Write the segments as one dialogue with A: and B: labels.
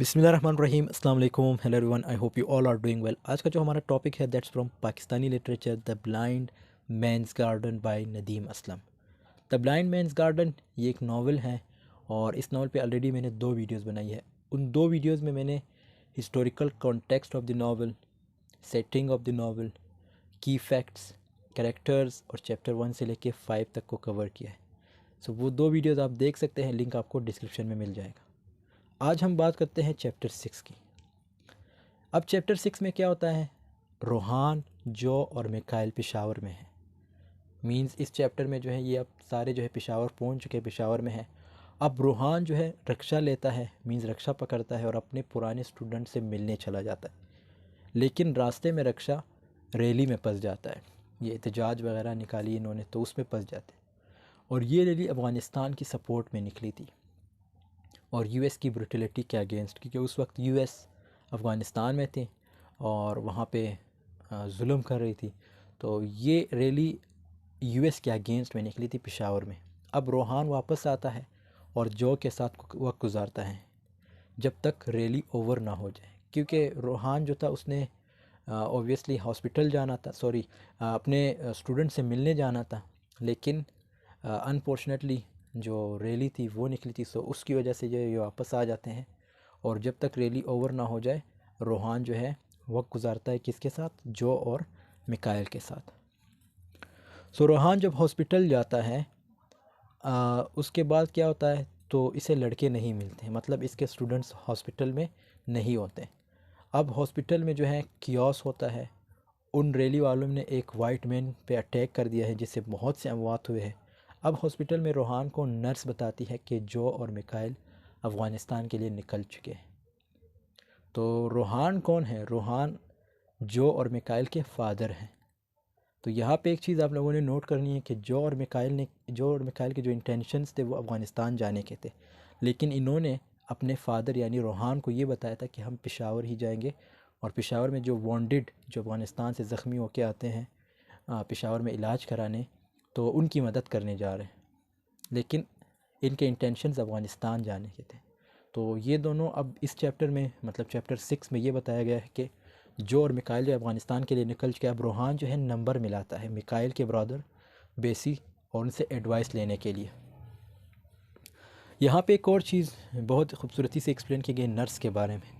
A: बिस्मिल्लाहिर्रहमानिर्रहीम अस्सलाम वालेकुम hello everyone I hope you all are doing well. आज का जो हमारा टॉपिक है that's from Pakistani literature the blind man's garden by Nadeem Aslam. The blind man's garden ये एक नावल है और इस नावल पे ऑलरेडी मैंने 2 वीडियोस बनाई है। उन 2 वीडियोस में मैंने historical context of the novel, setting of the novel, की फैक्ट्स, कैरेक्टर्स और चैप्टर 1 से लेके 5 तक को कवर किया है। सो वो 2 वीडियोस आप देख सकते हैं, लिंक आपको डिस्क्रिप्शन में मिल जाएगा। आज हम बात करते हैं चैप्टर 6 की। अब चैप्टर 6 में क्या होता है, रोहान, जो और मिकाइल पेशावर में है। मींस इस चैप्टर में जो है ये अब सारे जो है पेशावर पहुंच चुके हैं, पेशावर में है। अब रोहान जो है रक्षा लेता है, मींस रक्षा पकड़ता है और अपने पुराने स्टूडेंट से मिलने चला जाता है। लेकिन रास्ते में रक्षा रैली में फंस जाता है। ये एहतजाज वगैरह निकाली इन्होंने तो उसमें फंस जाते हैं। और ये रैली अफ़गानिस्तान की सपोर्ट में निकली थी और यूएस की ब्रुटलिटी के अगेंस्ट, क्योंकि उस वक्त यूएस अफ़गानिस्तान में थे और वहाँ पे जुल्म कर रही थी। तो ये रैली यूएस के अगेंस्ट में निकली थी पेशावर में। अब रोहान वापस आता है और जो के साथ वक्त गुजारता है जब तक रैली ओवर ना हो जाए, क्योंकि रोहान जो था उसने ऑब्वियसली हॉस्पिटल जाना था, सॉरी अपने स्टूडेंट से मिलने जाना था। लेकिन अनफॉर्चुनेटली जो रैली थी वो निकली थी, सो उसकी वजह से जो ये वापस आ जाते हैं। और जब तक रैली ओवर ना हो जाए रोहान जो है वक्त गुजारता है किसके साथ, जो और मिकाइल के साथ। सो रोहान जब हॉस्पिटल जाता है उसके बाद क्या होता है, तो इसे लड़के नहीं मिलते हैं, मतलब इसके स्टूडेंट्स हॉस्पिटल में नहीं होते। अब हॉस्पिटल में जो है कियोस होता है। उन रैली वालों ने एक वाइट मैन पे अटैक कर दिया है जिससे बहुत से अमवात हुए हैं। अब हॉस्पिटल में रोहान को नर्स बताती है कि जो और मिकाइल अफ़गानिस्तान के लिए निकल चुके हैं। तो रोहान कौन है, रोहान जो और मिकाइल के फादर हैं। तो यहाँ पे एक चीज़ आप लोगों ने नोट करनी है कि जो और मिकाइल के जो इंटेंशंस थे वो अफ़गानिस्तान जाने के थे। लेकिन इन्होंने अपने फादर यानी रोहान को ये बताया था कि हम पेशावर ही जाएंगे और पेशावर में जो वॉन्डेड जो अफ़गानिस्तान से ज़ख्मी होके आते हैं पेशावर में इलाज कराने, तो उनकी मदद करने जा रहे हैं। लेकिन इनके इंटेंशंस अफ़गानिस्तान जाने के थे। तो ये दोनों अब इस चैप्टर में, मतलब चैप्टर 6 में ये बताया गया है कि जो और मिकाइल जो अफ़गानिस्तान के लिए निकल चुके। अब रोहान जो है नंबर मिलाता है मिकाइल के ब्रदर बेसी और उनसे एडवाइस लेने के लिए। यहाँ पे एक और चीज़ बहुत खूबसूरती से एक्सप्लेन की गई नर्स के बारे में।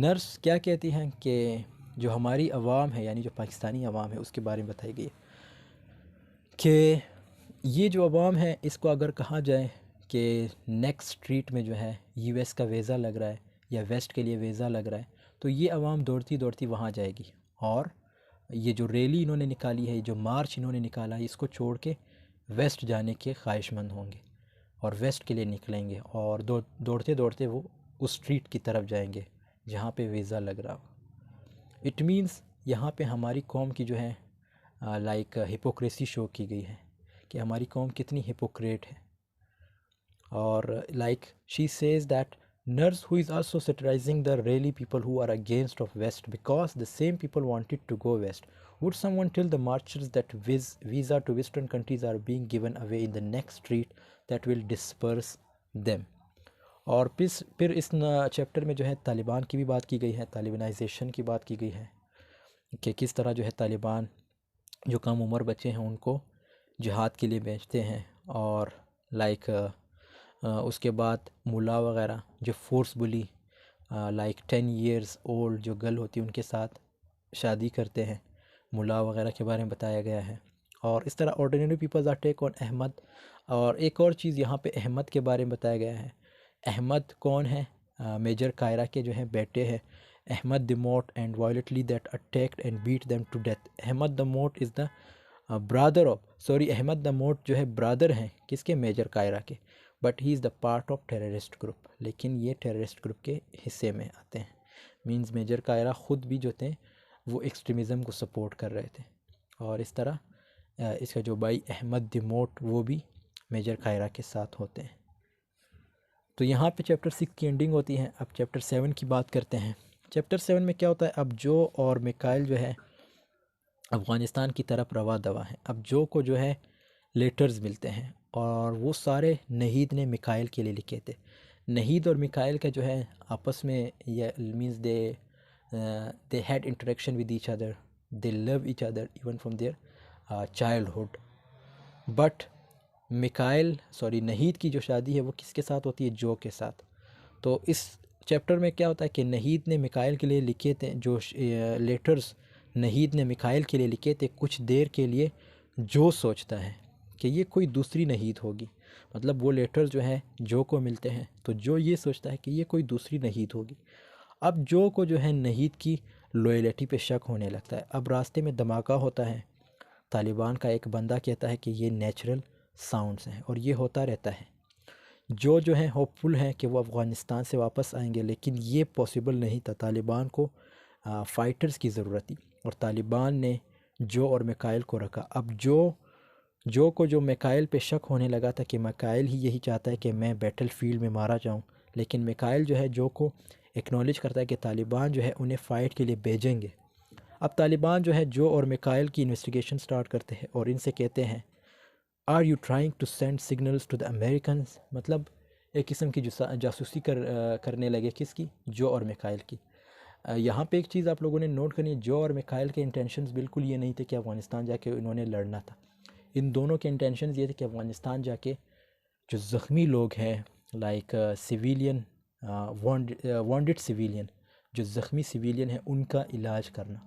A: नर्स क्या कहती हैं कि जो हमारी आवाम है यानी जो पाकिस्तानी आवाम है उसके बारे में बताई गई है कि ये जो आवाम है इसको अगर कहा जाए कि नेक्स्ट स्ट्रीट में जो है यूएस का वीज़ा लग रहा है या वेस्ट के लिए वीज़ा लग रहा है, तो ये आवाम दौड़ती दौड़ती वहाँ जाएगी। और ये जो रैली इन्होंने निकाली है, जो मार्च इन्होंने निकाला है, इसको छोड़ के वेस्ट जाने के ख्वाहिशमंद होंगे और वेस्ट के लिए निकलेंगे और दौड़ते दौड़ते वो उस स्ट्रीट की तरफ जाएंगे जहाँ पे वीज़ा लग रहा हो। इट मीन्स यहाँ पे हमारी कौम की जो है लाइक हिपोक्रेसी शो की गई है कि हमारी कौम कितनी हिपोक्रेट है। और like she says that nurse who is also satirizing the really people who are against of west because the same people wanted to go west. Would someone tell the marchers that visa to western countries are being given away in the next street that will disperse them? और फिर इस chapter में जो है तालिबान की भी बात की गई है, तालिबानाइजेशन की बात की गई है कि किस तरह जो है तालिबान जो कम उम्र बच्चे हैं उनको जिहाद के लिए भेजते हैं। और लाइक उसके बाद मुल्ला वगैरह जो फोर्सबुली लाइक 10 इयर्स ओल्ड जो गर्ल होती है उनके साथ शादी करते हैं, मुल्ला वगैरह के बारे में बताया गया है। और इस तरह ordinary peoples are take on Ahmed. और एक और चीज़ यहाँ पे अहमद के बारे में बताया गया है। अहमद कौन है, मेजर कायरा के जो है बेटे हैं। अहमद द मोट and violently that attacked and beat them to death. Ahmad the मोट is the brother of, sorry Ahmad the मोट जो है ब्रादर हैं किसके, मेजर कायरा के। But he is the part of terrorist group, लेकिन ये टेररिस्ट ग्रुप के हिस्से में आते हैं। मींस मेजर कायरा ख़ुद भी जो थे वो एक्सट्रीमिज़म को सपोर्ट कर रहे थे। और इस तरह इसका जो भाई अहमद द मोट वो भी मेजर कायरा के साथ होते हैं। तो यहाँ पे चैप्टर 6 की एंडिंग होती है। अब चैप्टर 7 की बात करते हैं। चैप्टर 7 में क्या होता है, अब जो और मिकाइल जो है अफ़गानिस्तान की तरफ रवा दवा है। अब जो को जो है लेटर्स मिलते हैं और वो सारे नहीद ने मिकाइल के लिए लिखे थे। नहीद और मिकाइल का जो है आपस में ये means they had interaction with each other, they love each other even from their childhood. But Nahid की जो शादी है वो किसके साथ होती है? जो के साथ। तो इस चैप्टर में क्या होता है कि नहीद ने मिकाइल के लिए लिखे थे जो लेटर्स नहीद ने मिकाइल के लिए लिखे थे, कुछ देर के लिए जो सोचता है कि ये कोई दूसरी नहीद होगी। मतलब वो लेटर्स जो है जो को मिलते हैं तो जो ये सोचता है कि ये कोई दूसरी नहीद होगी। अब जो को जो है नहीद की लॉयल्टी पे शक होने लगता है। अब रास्ते में धमाका होता है, तालिबान का एक बंदा कहता है कि ये नेचुरल साउंड्स हैं और ये होता रहता है। जो है होपफुल है कि वो अफ़गानिस्तान से वापस आएंगे, लेकिन ये पॉसिबल नहीं था। तालिबान को फ़ाइटर्स की ज़रूरत थी और तालिबान ने जो और मिकाइल को रखा। अब जो को जो मिकाइल पे शक होने लगा था कि मिकाइल ही यही चाहता है कि मैं बैटल फील्ड में मारा जाऊं, लेकिन मिकाइल जो है जो को एक्नॉलेज करता है कि तालिबान जो है उन्हें फ़ाइट के लिए भेजेंगे। अब तालिबान जो है जो और मिकाइल की इन्वेस्टिगेशन स्टार्ट करते हैं और इनसे कहते हैं are you trying to send signals to the Americans. मतलब एक किस्म की जासूसी करने लगे, किसकी? जो और मिकाइल की। यहाँ पे एक चीज़ आप लोगों ने नोट करनी है, जो और मिकाइल के इंटेंशंस बिल्कुल ये नहीं थे कि अफ़गानिस्तान जाके इन्होंने लड़ना था। इन दोनों के इंटेंशंस ये थे कि अफ़गानिस्तान जाके जो ज़ख्मी लोग हैं लाइक सिविलियन वॉन्डेड सिविलियन, जो ज़ख्मी सिविलियन है उनका इलाज करना।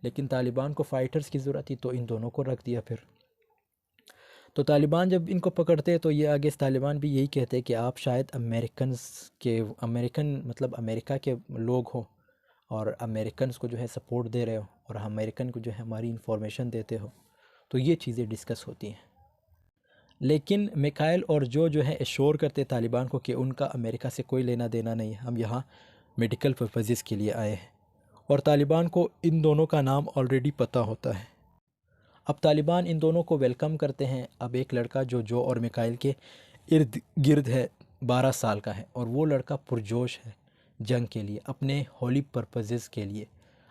A: लेकिन तालिबान को फ़ाइटर्स की ज़रूरत थी तो इन दोनों को रख दिया फिर। तो तालिबान जब इनको पकड़ते हैं तो ये आगे तालिबान भी यही कहते हैं कि आप शायद अमेरिकन मतलब अमेरिका के लोग हो और अमेरिकन्स को जो है सपोर्ट दे रहे हो और अमेरिकन को जो है हमारी इंफॉर्मेशन देते हो। तो ये चीज़ें डिस्कस होती हैं। लेकिन मिकाइल और जो है एश्योर करते तालिबान को कि उनका अमेरिका से कोई लेना देना नहीं है, हम यहाँ मेडिकल पर्पसेस के लिए आए हैं। और तालिबान को इन दोनों का नाम ऑलरेडी पता होता है। अब तालिबान इन दोनों को वेलकम करते हैं। अब एक लड़का जो और मिकाइल के इर्द गिर्द है 12 साल का है और वो लड़का पुरजोश है जंग के लिए, अपने होली पर्पसेस के लिए।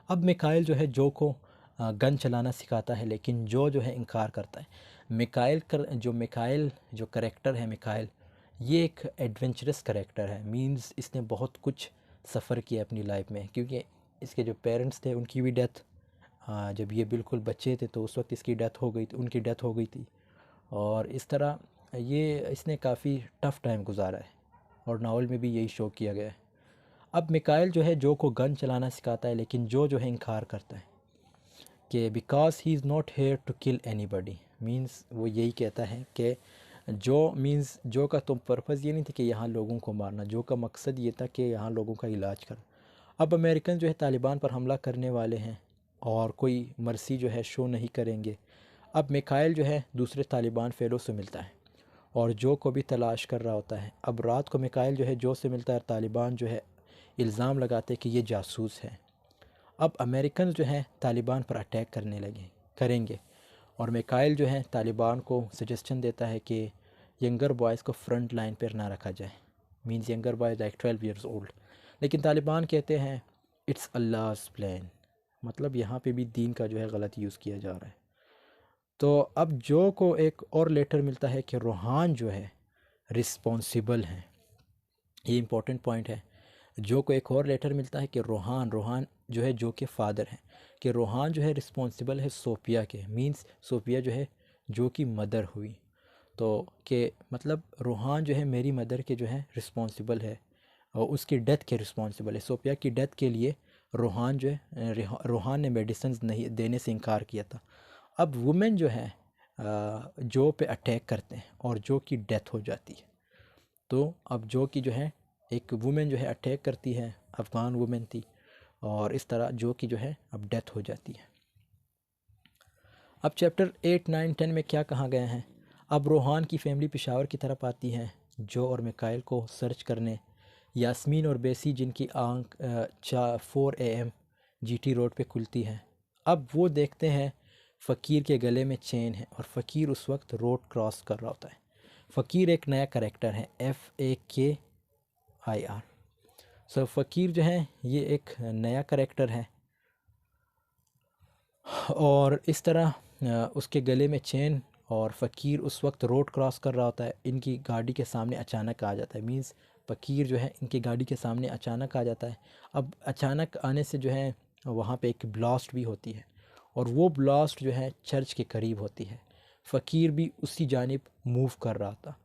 A: अब मिकाइल जो है जो को गन चलाना सिखाता है, लेकिन जो है इनकार करता है। मिकाइल जो करेक्टर है मिकाइल, ये एक एडवेंचरस करेक्टर है। मींस इसने बहुत कुछ सफ़र किया अपनी लाइफ में, क्योंकि इसके जो पेरेंट्स थे उनकी भी डेथ, जब ये बिल्कुल बच्चे थे तो उस वक्त इसकी डेथ हो गई थी, उनकी डेथ हो गई थी। और इस तरह ये इसने काफ़ी टफ़ टाइम गुजारा है और नावल में भी यही शो किया गया है। अब मिकाइल जो है जो को गन चलाना सिखाता है, लेकिन जो है इनकार करता है कि because he is not here to kill anybody. Means वो यही कहता है कि जो का तो पर्पज़ ये नहीं था कि यहाँ लोगों को मारना, जो का मकसद ये था कि यहाँ लोगों का इलाज करना। अब अमेरिकन जो है तालिबान पर हमला करने वाले हैं और कोई मर्सी जो है शो नहीं करेंगे। अब मिकाइल जो है दूसरे तालिबान फेलो से मिलता है और जो को भी तलाश कर रहा होता है। अब रात को मिकाइल जो है जो से मिलता है, तालिबान जो है इल्ज़ाम लगाते कि ये जासूस है। अब अमेरिकन जो हैं तालिबान पर अटैक करेंगे और मिकाइल जो है तालिबान को सजेशन देता है कि यंगर बॉयज़ को फ्रंट लाइन पर ना रखा जाए। Means younger boys like 12 years old. लेकिन तालिबान कहते हैं इट्स अल्लाह's प्लान। मतलब यहाँ पे भी दीन का जो है गलत यूज़ किया जा रहा है। तो अब जो को एक और लेटर मिलता है कि रूहान जो है रिस्पॉन्सिबल हैं। ये इम्पोर्टेंट पॉइंट है। जो को एक और लेटर मिलता है कि रूहान जो है जो के फादर हैं, कि रूहान जो है रिस्पॉन्सिबल है सोफिया के। मींस सोफिया जो है जो की मदर हुई, तो कि मतलब रूहान जो है मेरी मदर के जो है रिस्पॉन्सिबल है और उसकी डेथ के रिस्पॉन्सिबल है। सोफिया की डेथ के लिए रूहान ने मेडिसिन नहीं देने से इनकार किया था। अब वुमेन जो है जो पे अटैक करते हैं और जो की डेथ हो जाती है। तो अब जो की जो है एक वुमेन जो है अटैक करती है, अफ़गान वुमेन थी, और इस तरह जो की जो है अब डेथ हो जाती है। अब चैप्टर 8, 9, 10 में क्या कहा गया है? अब रूहान की फैमिली पेशावर की तरफ आती है जो और मिकाइल को सर्च करने। यास्मीन और बेसी जिनकी आंख 4 AM GT रोड पे खुलती है। अब वो देखते हैं फ़कीर के गले में चेन है और फ़कीर उस वक्त रोड क्रॉस कर रहा होता है। फ़कीर एक नया करेक्टर है, FAKIR। सो फ़कीर जो है ये एक नया करेक्टर है और इस तरह उसके गले में चेन और फ़कीर उस वक्त रोड क्रॉस कर रहा होता है। इनकी गाड़ी के सामने अचानक आ जाता है। मींस फ़कीर जो है इनकी गाड़ी के सामने अचानक आ जाता है। अब अचानक आने से जो है वहाँ पे एक ब्लास्ट भी होती है, और वो ब्लास्ट जो है चर्च के करीब होती है। फ़कीर भी उसी जानिब मूव कर रहा था।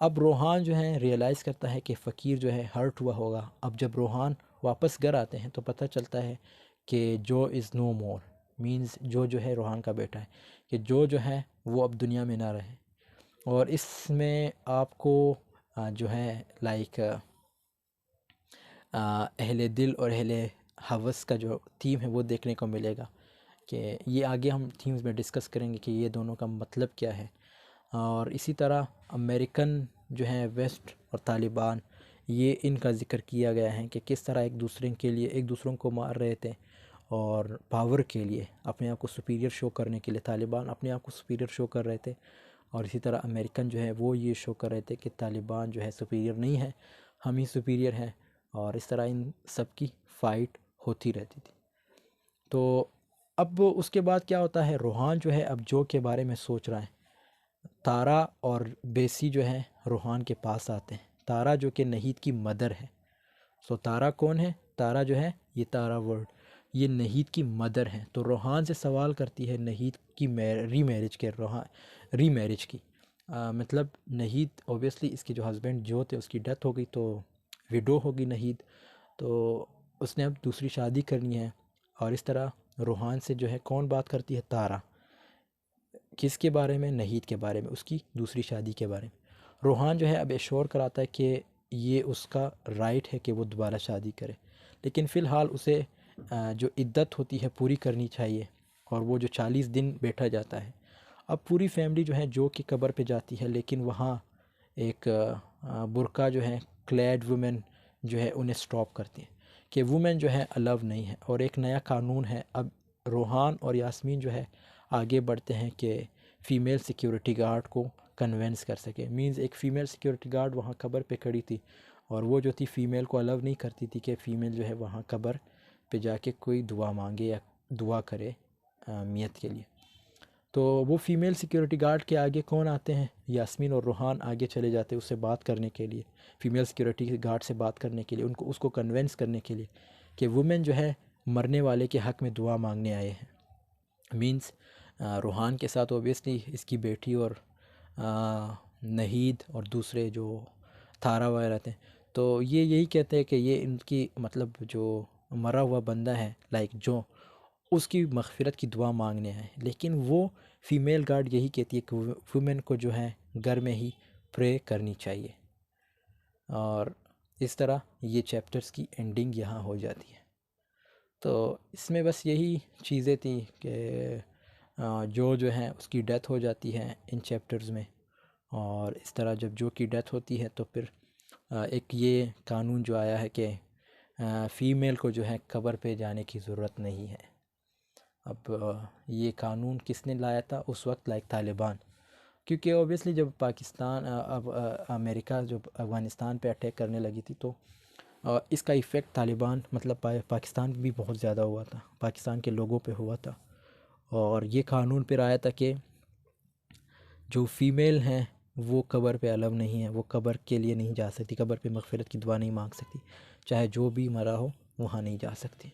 A: अब रोहान जो है रियलाइज़ करता है कि फ़कीर जो है हर्ट हुआ होगा। अब जब रोहान वापस घर आते हैं तो पता चलता है कि जो इज़ नो मोर, मींस जो है रोहान का बेटा है, कि जो है वो अब दुनिया में ना रहे। और इसमें आपको जो है लाइक अहले दिल और अहले हवस का जो थीम है वो देखने को मिलेगा, कि ये आगे हम थीम्स में डिस्कस करेंगे कि ये दोनों का मतलब क्या है। और इसी तरह अमेरिकन जो है वेस्ट और तालिबान, ये इनका ज़िक्र किया गया है कि किस तरह एक दूसरों को मार रहे थे, और पावर के लिए, अपने आप को सुपीरियर शो करने के लिए तालिबान अपने आप को सुपीरियर शो कर रहे थे। और इसी तरह अमेरिकन जो है वो ये शो कर रहे थे कि तालिबान जो है सुपीरियर नहीं है, हम ही सुपीरियर हैं। और इस तरह इन सब की फ़ाइट होती रहती थी। तो अब उसके बाद क्या होता है, रोहान जो है अब जो के बारे में सोच रहा है। तारा और बेसी जो है रोहान के पास आते हैं। तारा जो कि नहीद की मदर है। सो तारा कौन है? तारा जो है ये तारा वर्ल्ड, ये नहीद की मदर है। तो रोहान से सवाल करती है नहीद की रीमैरिज की। मतलब नहीद ऑब्वियसली इसके जो हस्बैंड जो थे उसकी डेथ हो गई, तो विडो होगी नहीद, तो उसने अब दूसरी शादी करनी है। और इस तरह रोहान से जो है कौन बात करती है? तारा। किसके बारे में? नहीद के बारे में, उसकी दूसरी शादी के बारे में। रोहान जो है अब एश्योर कराता है कि ये उसका राइट है कि वो दोबारा शादी करे, लेकिन फ़िलहाल उसे जो इद्दत होती है पूरी करनी चाहिए, और वो जो 40 दिन बैठा जाता है। अब पूरी फैमिली जो है जो कि कब्र पे जाती है, लेकिन वहाँ एक बुर्का जो है क्लैड वुमेन जो है उन्हें स्टॉप करती है कि वुमेन जो है अलाउ नहीं है, और एक नया कानून है। अब रोहान और यास्मीन जो है आगे बढ़ते हैं कि फ़ीमेल सिक्योरिटी गार्ड को कन्वेंस कर सके। मींस एक फ़ीमेल सिक्योरिटी गार्ड वहाँ कब्र पे खड़ी थी, और वो जो थी फ़ीमेल को अलाउ नहीं करती थी कि फ़ीमेल जो है वहाँ कब्र पे जाके कोई दुआ मांगे या दुआ करे मियत के लिए। तो वो फ़ीमेल सिक्योरिटी गार्ड के आगे कौन आते हैं? यास्मीन और रोहान आगे चले जाते हैं उससे बात करने के लिए, फ़ीमेल सिक्योरिटी गार्ड से बात करने के लिए, उसको कन्वेंस करने के लिए कि वुमेन जो है मरने वाले के हक़ में दुआ मांगने आए हैं। मींस रोहान के साथ ओबियसली इसकी बेटी और नहीद और दूसरे जो थारा वगैरह थे, तो ये यही कहते हैं कि ये इनकी मतलब जो मरा हुआ बंदा है लाइक जो, उसकी मग़फ़िरत की दुआ मांगने आए। लेकिन वो फ़ीमेल गार्ड यही कहती है कि वुमेन को जो है घर में ही प्रे करनी चाहिए। और इस तरह ये चैप्टर्स की एंडिंग यहाँ हो जाती है। तो इसमें बस यही चीज़ें थी कि जो है उसकी डेथ हो जाती है इन चैप्टर्स में। और इस तरह जब जो की डेथ होती है तो फिर एक ये कानून जो आया है कि फ़ीमेल को जो है कब्र पे जाने की ज़रूरत नहीं है। अब ये कानून किसने लाया था उस वक्त? लाइक तालिबान। क्योंकि ओबियसली जब पाकिस्तान अमेरिका जब अफ़गानिस्तान पे अटैक करने लगी थी, तो इसका इफ़ेक्ट तालिबान मतलब पाकिस्तान पे भी बहुत ज़्यादा हुआ था, पाकिस्तान के लोगों पे हुआ था। और ये कानून फिर आया था कि जो फ़ीमेल हैं वो कब्र पे अलाउ नहीं है, वो कब्र के लिए नहीं जा सकती, कब्र पे मग़फ़िरत की दुआ नहीं मांग सकती, चाहे जो भी मरा हो वहाँ नहीं जा सकती।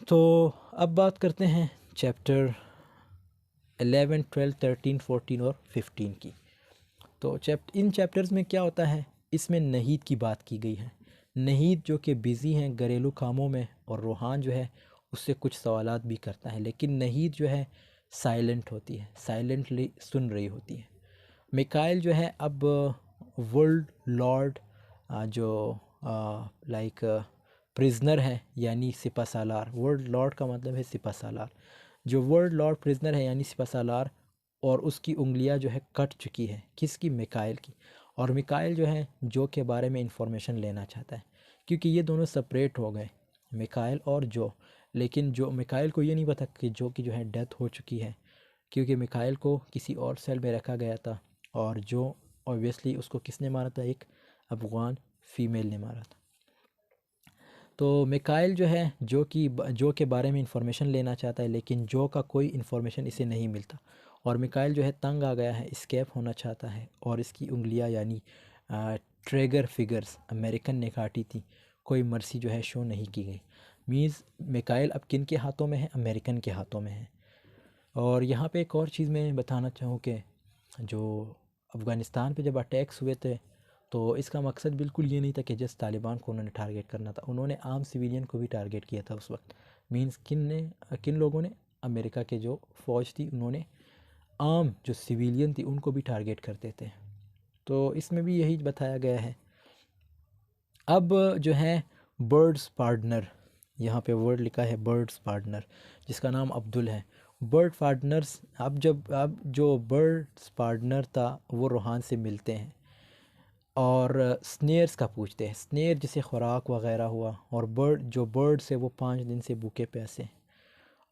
A: तो अब बात करते हैं चैप्टर 11, 12, 13, 14 और 15 की। तो इन चैप्टर्स में क्या होता है, इसमें नहीद की बात की गई है। नहीद जो कि बिज़ी हैं घरेलू कामों में, और रोहान जो है उससे कुछ सवालात भी करता है, लेकिन नहीद जो है साइलेंट होती है, साइलेंटली सुन रही होती है। मिकाइल जो है अब वर्ल्ड लॉर्ड जो लाइक प्रिजनर है, यानी सिपा सालार। वर्ल्ड लॉर्ड का मतलब है सिपा सालार। जो वर्ल्ड लॉर्ड प्रिजनर है यानी सिपा सालार, और उसकी उंगलियां जो है कट चुकी है। किसकी? मिकाइल की। और मिकाइल जो है जो के बारे में इंफॉर्मेशन लेना चाहता है, क्योंकि ये दोनों सेपरेट हो गए, मिकाइल और जो। लेकिन जो मिकाइल को ये नहीं पता कि जो की जो है डेथ हो चुकी है, क्योंकि मिकाइल को किसी और सेल में रखा गया था, और जो ऑब्वियसली उसको किसने मारा था? एक अफ़गान फ़ीमेल ने मारा था। तो मिकाइल जो है जो के बारे में इंफॉर्मेशन लेना चाहता है, लेकिन जो का कोई इंफॉर्मेशन इसे नहीं मिलता। और मिकाइल जो है तंग आ गया है, इस्केप होना चाहता है, और इसकी उंगलियां यानी ट्रेगर फिगर्स अमेरिकन ने काटी थी, कोई मर्सी जो है शो नहीं की गई। मीन्स मिकाइल अब किन के हाथों में है? अमेरिकन के हाथों में है। और यहाँ पे एक और चीज़ मैं बताना चाहूँ कि जो अफ़गानिस्तान पे जब अटैक्स हुए थे तो इसका मकसद बिल्कुल ये नहीं था कि जस्ट तालिबान को उन्होंने टारगेट करना था, उन्होंने आम सिविलियन को भी टारगेट किया था उस वक्त। मींस किन लोगों ने? अमेरिका के जो फ़ौज थी उन्होंने आम जो सिविलियन थी उनको भी टारगेट करते थे। तो इसमें भी यही बताया गया है। अब जो है बर्ड्स पार्टनर, यहाँ पे वर्ड लिखा है बर्ड्स पार्टनर, जिसका नाम अब्दुल है। बर्ड पार्टनर्स, अब जो बर्ड्स पार्टनर था वो रूहान से मिलते हैं और स्नेयर्स का पूछते हैं। स्नेयर जिसे खुराक वगैरह हुआ, और बर्ड से वो 5 दिन से भूखे प्यासे हैं।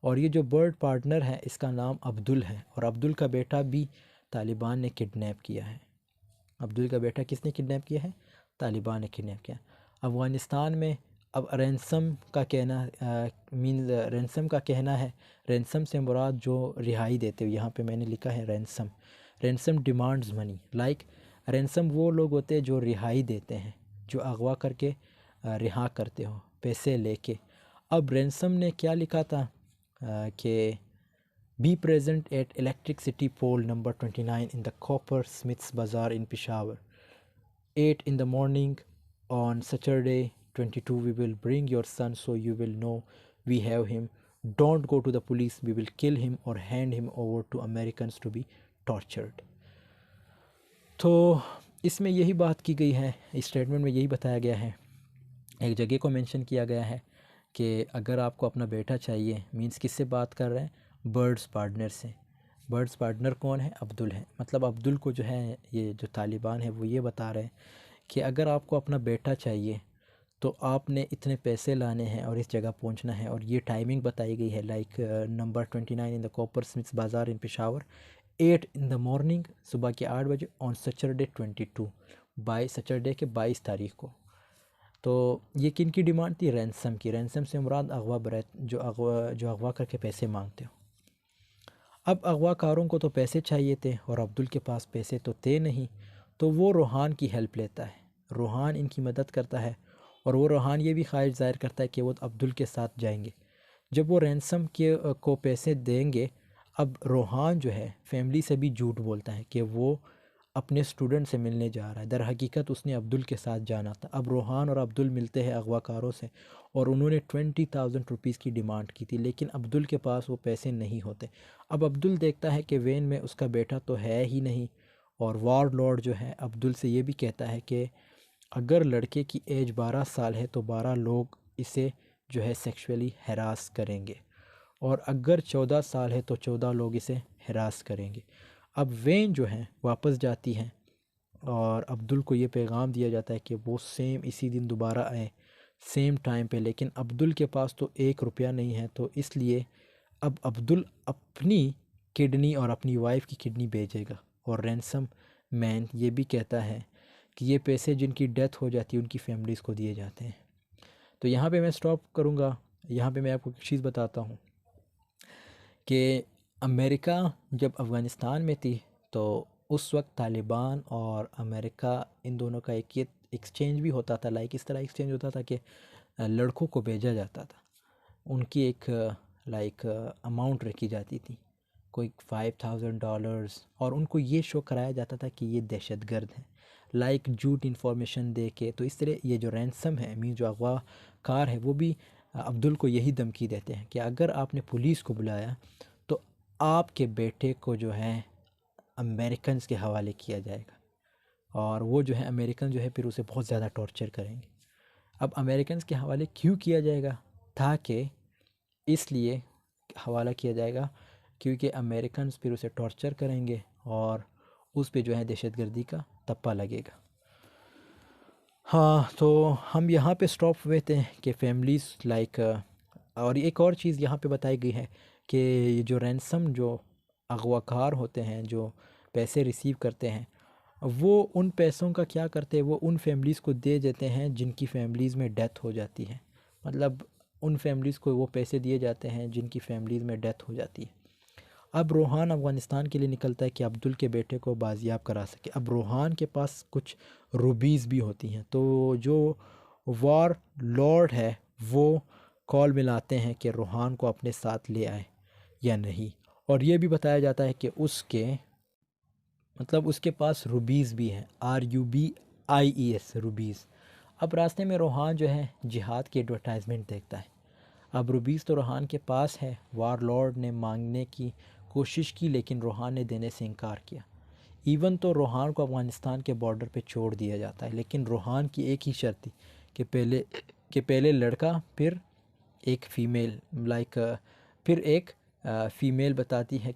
A: और ये जो बर्ड पार्टनर है इसका नाम अब्दुल है, और अब्दुल का बेटा भी तालिबान ने किडनैप किया है। अब्दुल का बेटा किसने किडनैप किया है? तालिबान ने किडनैप किया। अफ़गानिस्तान में अब रैंसम का कहना मीन्स रैंसम का कहना है, रैंसम से मुराद जो रिहाई देते हो, यहाँ पे मैंने लिखा है ransom. Ransom demands money, like ransom वो लोग होते हैं जो रिहाई देते हैं, जो अगवा करके रिहा करते हो पैसे लेके। अब रैंसम ने क्या लिखा था कि be present at electricity pole number 29 in the copper smiths bazaar in Peshawar 8 in the morning on Saturday 22 we will bring your son so you will know we have him. Don't go to the police, we will kill him or hand him over to Americans to be tortured. तो इसमें यही बात की गई है, इस statement में यही बताया गया है। एक जगह को मेंशन किया गया है कि अगर आपको अपना बेटा चाहिए, मींस किससे बात कर रहे हैं? बर्ड्स पार्टनर से। बर्ड्स पार्टनर कौन है? अब्दुल है। मतलब अब्दुल को जो है ये जो तालिबान है वो ये बता रहे हैं कि अगर आपको अपना बेटा चाहिए तो आपने इतने पैसे लाने हैं और इस जगह पहुंचना है। और ये टाइमिंग बताई गई है, like number 29 in the copper smiths bazaar in Peshawar 8 in the morning, सुबह के 8 बजे, ऑन सैटरडे 22, सैटरडे के 22 तारीख को। तो ये किन की डिमांड थी? रैंसम की। रैंसम से मुराद अगवा बरैत, जो अगवा करके पैसे मांगते हो। अब अगवाकारों को तो पैसे चाहिए थे और अब्दुल के पास पैसे तो थे नहीं, तो वो रूहान की हेल्प लेता है, रूहान इनकी मदद करता है। और वो रूहान ये भी ख्वाहिश ज़ाहिर करता है कि वो अब्दुल के साथ जाएंगे। जब वो रैंसम के को पैसे देंगे, अब रूहान जो है फैमिली से भी झूठ बोलता है कि वो अपने स्टूडेंट से मिलने जा रहा है, दर हकीकत उसने अब्दुल के साथ जाना था। अब रूहान और अब्दुल मिलते हैं अगवाकारों से और उन्होंने 20,000 रुपीज़ की डिमांड की थी, लेकिन अब्दुल के पास वो पैसे नहीं होते। अब अब्दुल देखता है कि वैन में उसका बेटा तो है ही नहीं, और वार लॉर्ड जो है अब्दुल से ये भी कहता है कि अगर लड़के की एज 12 साल है तो 12 लोग इसे जो है सेक्सुअली हरास करेंगे, और अगर 14 साल है तो 14 लोग इसे हरास करेंगे। अब वैन जो है वापस जाती है और अब्दुल को ये पैगाम दिया जाता है कि वो सेम इसी दिन दोबारा आए, सेम टाइम पे। लेकिन अब्दुल के पास तो 1 रुपया नहीं है, तो इसलिए अब अब्दुल अपनी किडनी और अपनी वाइफ की किडनी भेजेगा। और रैंसम मैन ये भी कहता है कि ये पैसे जिनकी डेथ हो जाती है उनकी फैमिलीज़ को दिए जाते हैं। तो यहाँ पे मैं स्टॉप करूँगा। यहाँ पे मैं आपको एक चीज़ बताता हूँ कि अमेरिका जब अफ़गानिस्तान में थी तो उस वक्त तालिबान और अमेरिका इन दोनों का एक ये एक्सचेंज भी होता था। लाइक इस तरह एक्सचेंज होता था कि लड़कों को भेजा जाता था, उनकी एक लाइक अमाउंट रखी जाती थी, कोई $5,000, और उनको ये शो कराया जाता था कि ये दहशतगर्द हैं, लाइक झूठ इन्फॉर्मेशन दे के। तो इस तरह ये जो रैंसम है, मीन जो अगवा कार है, वो भी अब्दुल को यही धमकी देते हैं कि अगर आपने पुलिस को बुलाया तो आपके बेटे को जो है अमेरिकन्स के हवाले किया जाएगा, और वो जो है अमेरिकन जो है फिर उसे बहुत ज़्यादा टॉर्चर करेंगे। अब अमेरिकन्स के हवाले क्यों किया जाएगा? ताकि इसलिए हवाला किया जाएगा क्योंकि अमेरिकन्स फिर उसे टॉर्चर करेंगे और उस पे जो है दहशतगर्दी का तप्पा लगेगा। हाँ, तो हम यहाँ पे स्टॉप हुए थे कि फैमिलीज़ लाइक, और एक और चीज़ यहाँ पे बताई गई है कि ये जो रैंसम जो अगवाकार होते हैं, जो पैसे रिसीव करते हैं, वो उन पैसों का क्या करते हैं? वो उन फैमिलीज़ को दे देते हैं जिनकी फैमिलीज़ में डेथ हो जाती है। मतलब उन फैमिलीज़ को वो पैसे दिए जाते हैं जिनकी फैमिलीज़ में डेथ हो जाती है। अब रोहान अफ़गानिस्तान के लिए निकलता है कि अब्दुल के बेटे को बाजियाब करा सके। अब रोहान के पास कुछ रूबीज़ भी होती हैं, तो जो वार लॉर्ड है वो कॉल मिलाते हैं कि रोहान को अपने साथ ले आए या नहीं। और ये भी बताया जाता है कि उसके मतलब उसके पास रूबीज़ भी हैं, RUBIES रूबीज़। अब रास्ते में रोहान जो है जिहाद की एडवर्टाइजमेंट देखता है। अब रूबीज़ तो रोहान के पास है। वार लॉर्ड ने मांगने की कोशिश की लेकिन रोहान ने देने से इनकार किया। इवन तो रोहान को अफ़गानिस्तान के बॉर्डर पे छोड़ दिया जाता है, लेकिन रोहान की एक ही शर्त थी कि पहले लड़का फिर एक फ़ीमेल, फिर एक फ़ीमेल बताती है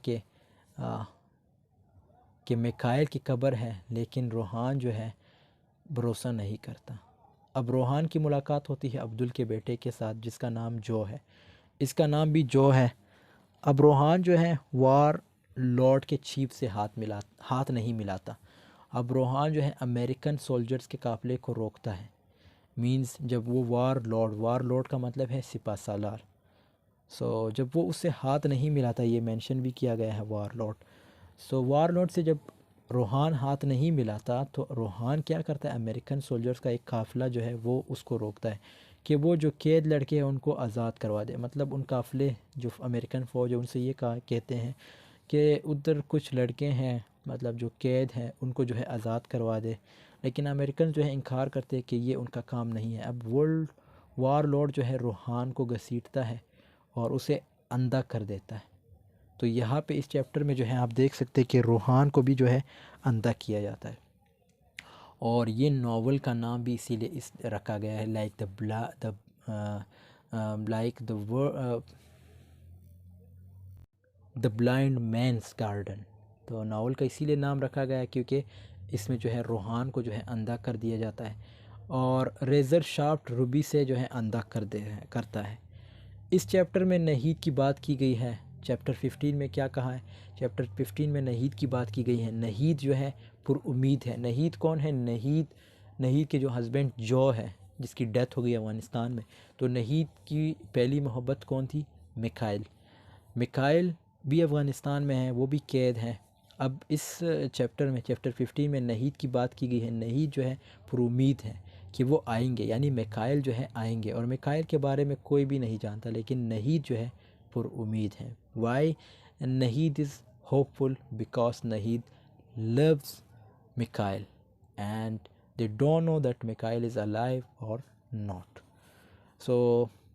A: कि मिकाइल की कब्र है, लेकिन रोहान जो है भरोसा नहीं करता। अब रोहान की मुलाकात होती है अब्दुल के बेटे के साथ जिसका नाम जो है, इसका नाम भी जो है। अब रोहान जो है वार लॉर्ड के चीफ से हाथ नहीं मिलाता। अब रोहान जो है अमेरिकन सोल्जर्स के काफ़िले को रोकता है। मींस जब वो वार लॉर्ड का मतलब है सिपा सालार। जब वो उससे हाथ नहीं मिलाता, ये मेंशन भी किया गया है वार लॉर्ड। वार लॉर्ड से जब रोहान हाथ नहीं मिलाता तो रोहान क्या करता है, अमेरिकन सोल्जर्स का एक काफ़िला जो है वो उसको रोकता है कि वो जो कैद लड़के हैं उनको आज़ाद करवा दे। मतलब उन काफ़िले जो अमेरिकन फ़ौज है उनसे ये कहते हैं कि उधर कुछ लड़के हैं मतलब जो कैद हैं उनको जो है आज़ाद करवा दे, लेकिन अमेरिकन जो है इनकार करते हैं कि ये उनका काम नहीं है। अब वर्ल्ड वार लॉर्ड जो है रोहान को घसीटता है और उसे अंधा कर देता है। तो यहाँ पे इस चैप्टर में जो है आप देख सकते हैं कि रोहान को भी जो है अंधा किया जाता है। और ये नावल का नाम भी इसीलिए इस रखा गया है, द ब्लाइंड मैंस गार्डन। तो नावल का इसीलिए नाम रखा गया है क्योंकि इसमें जो है रोहान को जो है अंधा कर दिया जाता है और रेज़र शाफ्ट रूबी से जो है अंधा करता है। इस चैप्टर में नहीद की बात की गई है। चैप्टर 15 में क्या कहा है, चैप्टर 15 में नहीद की बात की गई है। नहीद जो है पुरुमीद है। नहीद कौन है, नहीद के जो हस्बैंड जो है जिसकी डेथ हो गई अफ़गानिस्तान में, तो नहीद की पहली मोहब्बत कौन थी, मिकाइल भी अफ़गानिस्तान में है, वो भी कैद है। अब इस चैप्टर 15 में नहीद की बात की गई है। नहीद जो है पुरुमीद है कि वो आएंगे, यानी मिकाइल जो है आएंगे। और मिकाइल के बारे में कोई भी नहीं जानता, लेकिन नहीद जो है पुरुमीद है। Why Naheed is hopeful, because Naheed loves Mikail and they don't know that Mikail is alive और नॉट।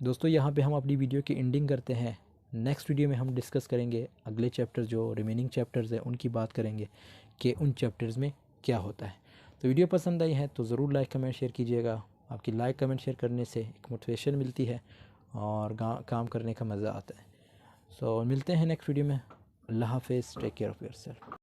A: दोस्तों यहाँ पे हम अपनी वीडियो की एंडिंग करते हैं। नेक्स्ट वीडियो में हम डिस्कस करेंगे अगले चैप्टर, जो रिमेनिंग चैप्टर्स हैं उनकी बात करेंगे कि उन चैप्टर्स में क्या होता है। तो वीडियो पसंद आई है तो ज़रूर लाइक कमेंट शेयर कीजिएगा। आपकी लाइक कमेंट शेयर करने से एक मोटिवेशन मिलती है और काम करने का मज़ा आता है। मिलते हैं नेक्स्ट वीडियो में। अल्लाह हाफ़िज़, टेक केयर ऑफ़ योरसेल्फ।